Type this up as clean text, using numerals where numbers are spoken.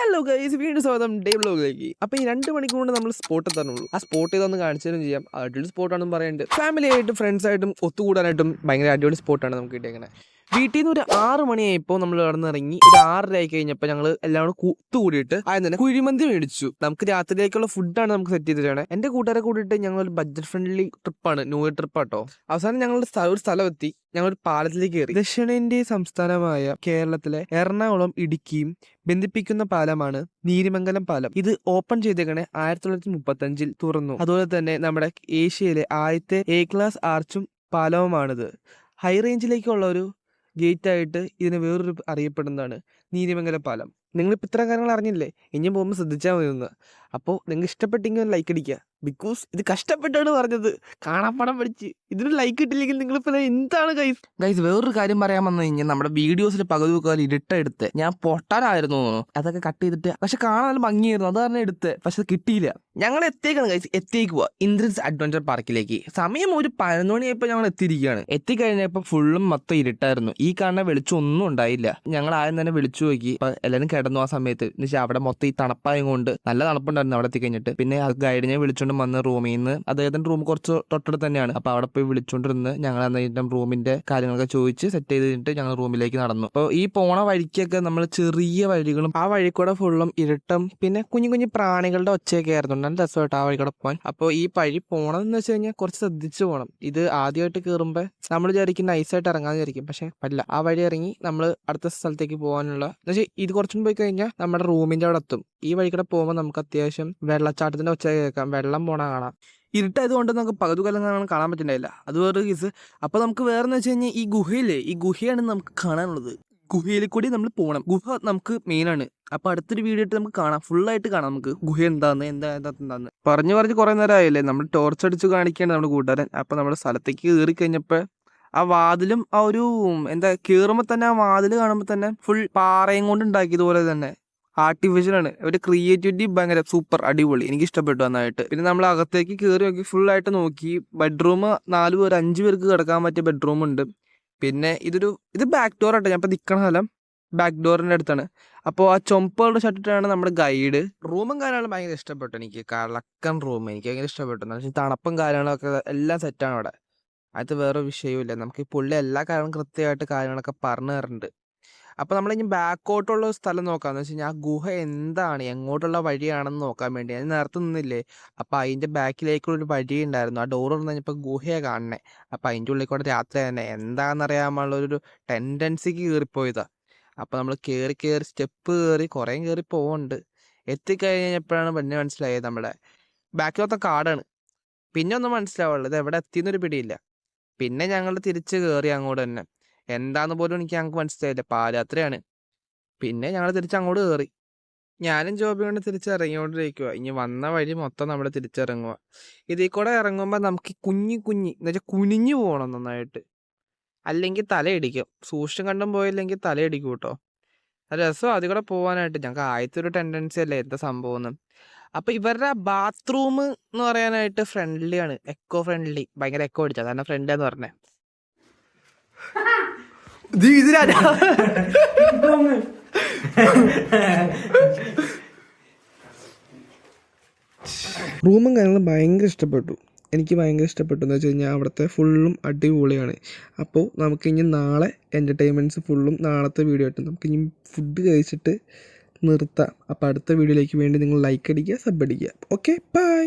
Hello guys, വീണ്ടും സ്വാഗതം day വ്ലോഗിലേക്ക്. അപ്പോൾ ഈ 2 മണിക്കൂർ കൊണ്ട് നമ്മൾ സ്പോട്ട് എത്താനുള്ളൂ. ആ സ്പോട്ട് ചെയ്തൊന്ന് കാണിച്ചു തരും ചെയ്യാം. അടിപൊളി സ്പോട്ടാണെന്ന് പറയുന്നുണ്ട്. ഫാമിലി ആയിട്ടും ഫ്രണ്ട്സായിട്ടും ഒത്തുകൂടാനായിട്ടും ഭയങ്കര അടിപൊളി സ്പോട്ടാണ് നമുക്ക് കിട്ടിയേക്കുന്നത്. വീട്ടിൽ നിന്ന് ഒരു 6 മണിയായപ്പോൾ നമ്മൾ ഇറങ്ങി ഒരു 6:30 ആയി കഴിഞ്ഞപ്പോൾ ഞങ്ങൾ എല്ലാവരും ഒത്തുകൂടിയിട്ട് ആദ്യം തന്നെ കുഴിമന്തി മേടിച്ചു. നമുക്ക് രാത്രിയിലേക്കുള്ള ഫുഡാണ് നമുക്ക് സെറ്റ് ചെയ്തിട്ടാണ്. എൻ്റെ കൂട്ടുകാരെ കൂടിയിട്ട് ഞങ്ങൾ ഒരു ബഡ്ജറ്റ് ഫ്രണ്ട്ലി ട്രിപ്പാണ്, ന്യൂ ഇയർ ട്രിപ്പാട്ടോ. അവസാനം ഞങ്ങളുടെ ഒരു സ്ഥലം എത്തി. ഞങ്ങളൊരു പാലത്തിലേക്ക് കയറി. ദക്ഷിണേന്ത്യ സംസ്ഥാനമായ കേരളത്തിലെ എറണാകുളം ഇടുക്കിയും ബന്ധിപ്പിക്കുന്ന പാലമാണ് നീരിമംഗലം പാലം. ഇത് ഓപ്പൺ ചെയ്തേക്കണേ 1935 തുറന്നു. അതുപോലെ തന്നെ നമ്മുടെ ഏഷ്യയിലെ ആദ്യത്തെ A ക്ലാസ് ആർച്ചും പാലവുമാണിത്. ഹൈ റേഞ്ചിലേക്കുള്ള ഒരു ഗേറ്റ് ആയിട്ട് ഇതിന് വേറൊരു അറിയപ്പെടുന്നതാണ് നീരിമംഗലം പാലം. നിങ്ങളിപ്പോൾ ഇത്തരം കാര്യങ്ങൾ അറിഞ്ഞില്ലേ? ഇനിയും പോകുമ്പോൾ ശ്രദ്ധിച്ചാൽ മതി ഒന്ന്. അപ്പോൾ നിങ്ങൾക്ക് ഇഷ്ടപ്പെട്ടെങ്കിൽ ലൈക്ക് അടിക്കുക. ബിക്കോസ് ഇത് കഷ്ടപ്പെട്ടാണ് പറഞ്ഞത്, കാണാപ്പാടം പഠിച്ച്. ഇതിന് ലൈക്ക് കിട്ടില്ലെങ്കിൽ നിങ്ങളിപ്പോൾ എന്താണ് ഗൈസ് വേറൊരു കാര്യം പറയാൻ വന്നു കഴിഞ്ഞാൽ നമ്മുടെ വീഡിയോസിൽ പകുതി മുക്കാൽ ഇരുട്ടെടുത്ത് ഞാൻ പൊട്ടാനായിരുന്നു തോന്നുന്നു. അതൊക്കെ കട്ട് ചെയ്തിട്ട് പക്ഷെ കാണാൻ ഭംഗിയായിരുന്നു, അത് കാരണം എടുത്ത്. പക്ഷെ അത് കിട്ടിയില്ല. ഞങ്ങൾ എത്തിയേക്കാണ് ഗൈസ്, എത്തിയേക്കുക ഇന്ദ്രൻസ് അഡ്വഞ്ചർ പാർക്കിലേക്ക്. സമയം ഒരു 11 മണിയായപ്പോൾ ഞങ്ങൾ എത്തിയിരിക്കുകയാണ്. എത്തിക്കഴിഞ്ഞപ്പോൾ ഫുള്ളും മൊത്തം ഇരുട്ടായിരുന്നു. ഈ കാണുന്ന വെളിച്ചം ഒന്നും ഉണ്ടായില്ല. ഞങ്ങൾ ആദ്യം തന്നെ വിളിച്ചു നോക്കി. എല്ലാവരും കിടന്നു ആ സമയത്ത്. എന്ന് വെച്ചാൽ അവിടെ മൊത്തം ഈ തണുപ്പായത് കൊണ്ട് നല്ല തണുപ്പുണ്ടായിരുന്നു അവിടെ എത്തിക്കഴിഞ്ഞിട്ട്. പിന്നെ ആ ഗൈഡിനെ വിളിച്ചോണ്ട് വന്ന് റൂമിൽ നിന്ന്, അദ്ദേഹത്തിന്റെ റൂം കുറച്ച് തൊട്ടടുത്ത് തന്നെയാണ്. അപ്പൊ അവിടെ പോയി വിളിച്ചോണ്ടിരുന്ന് ഞങ്ങൾ എന്നിട്ട് റൂമിന്റെ കാര്യങ്ങളൊക്കെ ചോദിച്ച് സെറ്റ് ചെയ്തിട്ട് ഞങ്ങൾ റൂമിലേക്ക് നടന്നു. അപ്പോൾ ഈ പോണ വഴിക്കൊക്കെ നമ്മൾ ചെറിയ വഴികളും ആ വഴി കൂടെ ഫുള്ളും ഇരുട്ടും പിന്നെ കുഞ്ഞു കുഞ്ഞു പ്രാണികളുടെ ഒച്ചയൊക്കെ ആയിരുന്നു. നല്ല രസമായിട്ട് ആ വഴി കൂടെ പോകാൻ. അപ്പോൾ ഈ വഴി പോകണമെന്ന് വെച്ച് കഴിഞ്ഞാൽ കുറച്ച് ശ്രദ്ധിച്ചു പോകണം. ഇത് ആദ്യമായിട്ട് കയറുമ്പോൾ നമ്മൾ വിചാരിക്കും നൈസായിട്ട് ഇറങ്ങാന്ന് വിചാരിക്കും. പക്ഷെ അല്ല, ആ വഴി ഇറങ്ങി നമ്മൾ അടുത്ത സ്ഥലത്തേക്ക് പോകാനുള്ള എന്നുവെച്ചാൽ ഇത് കുറച്ചും പോയി കഴിഞ്ഞാൽ നമ്മുടെ റൂമിന്റെ അവിടെ എത്തും. ഈ വഴി കൂടെ പോകുമ്പോൾ നമുക്ക് അത്യാവശ്യം വെള്ളച്ചാട്ടത്തിന്റെ ഒച്ച കേൾക്കാം, വെള്ളം പോണ കാണാം. ഇരുട്ടായതുകൊണ്ട് നമുക്ക് പകുതി കൊല്ലം കാണാൻ പറ്റുന്നില്ല. അത് വേറെ കേസ്. അപ്പോൾ നമുക്ക് വേറെന്ന് വെച്ച് കഴിഞ്ഞാൽ ഈ ഗുഹയില്ലേ, ഈ ഗുഹയാണ് നമുക്ക് കാണാനുള്ളത്. ഗുഹയിൽ കൂടി നമ്മൾ പോകണം. ഗുഹ നമുക്ക് മെയിനാണ്. അപ്പോൾ അടുത്തൊരു വീഡിയോ ഇട്ട് നമുക്ക് കാണാം, ഫുള്ളായിട്ട് കാണാം നമുക്ക് ഗുഹ എന്താന്ന് പറഞ്ഞ് കുറേ നേരം ആയില്ലേ. നമ്മൾ ടോർച്ച് അടിച്ച് കാണിക്കുകയാണ് നമ്മുടെ കൂട്ടുകാരൻ. അപ്പോൾ നമ്മുടെ സ്ഥലത്തേക്ക് കയറി കഴിഞ്ഞപ്പോൾ ആ വാതിലും ആ ഒരു കയറുമ്പോൾ തന്നെ ആ വാതിൽ കാണുമ്പോൾ തന്നെ ഫുൾ പാറയും കൊണ്ട് ഉണ്ടാക്കിയതുപോലെ തന്നെ ആർട്ടിഫിഷ്യലാണ്. ഒരു ക്രിയേറ്റിവിറ്റി ഭയങ്കര സൂപ്പർ അടിപൊളി, എനിക്ക് ഇഷ്ടപ്പെട്ടു നന്നായിട്ട്. പിന്നെ നമ്മൾ അകത്തേക്ക് കയറി നോക്കി, ഫുള്ളായിട്ട് നോക്കി. ബെഡ്റൂം 4 പേർ 5 പേർക്ക് കിടക്കാൻ പറ്റിയ ബെഡ്റൂം ഉണ്ട്. പിന്നെ ഇത് ബാക്ക് ഡോർ ആട്ടോ. ഞാൻ ഇപ്പം നിൽക്കണ സ്ഥലം ബാക്ക് ഡോറിൻ്റെ അടുത്താണ്. അപ്പോൾ ആ ചുമപ്പുകളുടെ ഷർട്ടിട്ടാണ് നമ്മുടെ ഗൈഡ്. റൂമും കാര്യങ്ങളും ഭയങ്കര ഇഷ്ടപ്പെട്ടു എനിക്ക്. കളക്കം റൂം എനിക്ക് ഭയങ്കര ഇഷ്ടപ്പെട്ടു. എന്ന് വെച്ചാൽ തണുപ്പും കാര്യങ്ങളൊക്കെ എല്ലാം സെറ്റാണ് അവിടെ. അത് വേറെ വിഷയമില്ല. നമുക്ക് ഈ പുള്ളി എല്ലാ കാര്യങ്ങളും കൃത്യമായിട്ട് കാര്യങ്ങളൊക്കെ പറഞ്ഞു തരുന്നുണ്ട്. അപ്പോൾ നമ്മളിനി ബാക്കോട്ടുള്ള സ്ഥലം നോക്കാമെന്ന് വെച്ച് കഴിഞ്ഞാൽ ആ ഗുഹ എന്താണ്, എങ്ങോട്ടുള്ള വഴിയാണെന്ന് നോക്കാൻ വേണ്ടി ഞാൻ നേരത്തെ നിന്നില്ലേ. അപ്പോൾ അതിൻ്റെ ബാക്കിലേക്കുള്ളൊരു വഴി ഉണ്ടായിരുന്നു. ആ ഡോർ തുറന്ന് കഴിഞ്ഞപ്പോൾ ഗുഹയാണ് കാണണേ. അപ്പോൾ അതിൻ്റെ ഉള്ളിൽ കൂടെ രാത്രി തന്നെ എന്താണെന്നറിയാമുള്ളൊരു ടെൻഡൻസിക്ക് കയറിപ്പോയതാണ്. അപ്പോൾ നമ്മൾ കയറി സ്റ്റെപ്പ് കുറേ കയറി പോകുന്നുണ്ട്. എത്തിക്കഴിഞ്ഞപ്പോഴാണ് പിന്നെ മനസ്സിലായത് നമ്മുടെ ബാക്കിൽ മൊത്തം കാടാണ്. പിന്നെ ഒന്നും മനസ്സിലാവുള്ളൂ, ഇത് എവിടെ എത്തിയെന്നൊരു പിടിയില്ല. പിന്നെ ഞങ്ങൾ തിരിച്ച് കയറി അങ്ങോട്ട് തന്നെ. എന്താന്ന് പോലും ഞങ്ങൾക്ക് മനസ്സിലായില്ല, പാദയാത്രയാണ്. പിന്നെ ഞങ്ങൾ തിരിച്ച് അങ്ങോട്ട് കയറി. ഞാനും ജോബി കൊണ്ട് തിരിച്ചിറങ്ങിക്കൊണ്ടിരിക്കുക. ഇനി വന്ന വഴി മൊത്തം നമ്മൾ തിരിച്ചിറങ്ങുക. ഇതിൽ കൂടെ ഇറങ്ങുമ്പോൾ നമുക്ക് കുഞ്ഞി എന്ന് വെച്ചാൽ കുനിഞ്ഞു പോകണം നന്നായിട്ട്, അല്ലെങ്കിൽ തലയിടിക്കും. സൂക്ഷിച്ചും കണ്ടും പോയില്ലെങ്കിൽ തലയിടിക്കും കേട്ടോ. രസം അതിൽ കൂടെ പോകാനായിട്ട്. ഞങ്ങൾക്ക് ആദ്യത്തെ ഒരു ടെൻഡൻസി അല്ലേ എന്താ സംഭവം എന്ന്. അപ്പോൾ ഇവരുടെ ബാത്റൂം എന്ന് പറയാനായിട്ട് ഫ്രണ്ട്ലിയാണ്, എക്കോ ഫ്രണ്ട്ലി. ഭയങ്കര എക്കോ അടിച്ചാൽ കാരണം ഫ്രണ്ട് എന്ന് പറഞ്ഞേ. റൂമും കാര്യങ്ങളും ഭയങ്കര ഇഷ്ടപ്പെട്ടു. എനിക്ക് ഭയങ്കര ഇഷ്ടപ്പെട്ടു എന്ന് വെച്ച് കഴിഞ്ഞാൽ അവിടുത്തെ ഫുള്ളും അടിപൊളിയാണ്. അപ്പോൾ നമുക്കിനി നാളെ എൻ്റർടൈൻമെൻറ്റ്സ് ഫുള്ളും നാളത്തെ വീഡിയോ ആയിട്ട് നമുക്കിനി ഫുഡ് കഴിച്ചിട്ട് നിർത്താം. അപ്പോൾ അടുത്ത വീഡിയോയിലേക്ക് വേണ്ടി നിങ്ങൾ ലൈക്ക് അടിക്കുക, സബ് അടിക്കുക. Okay, by.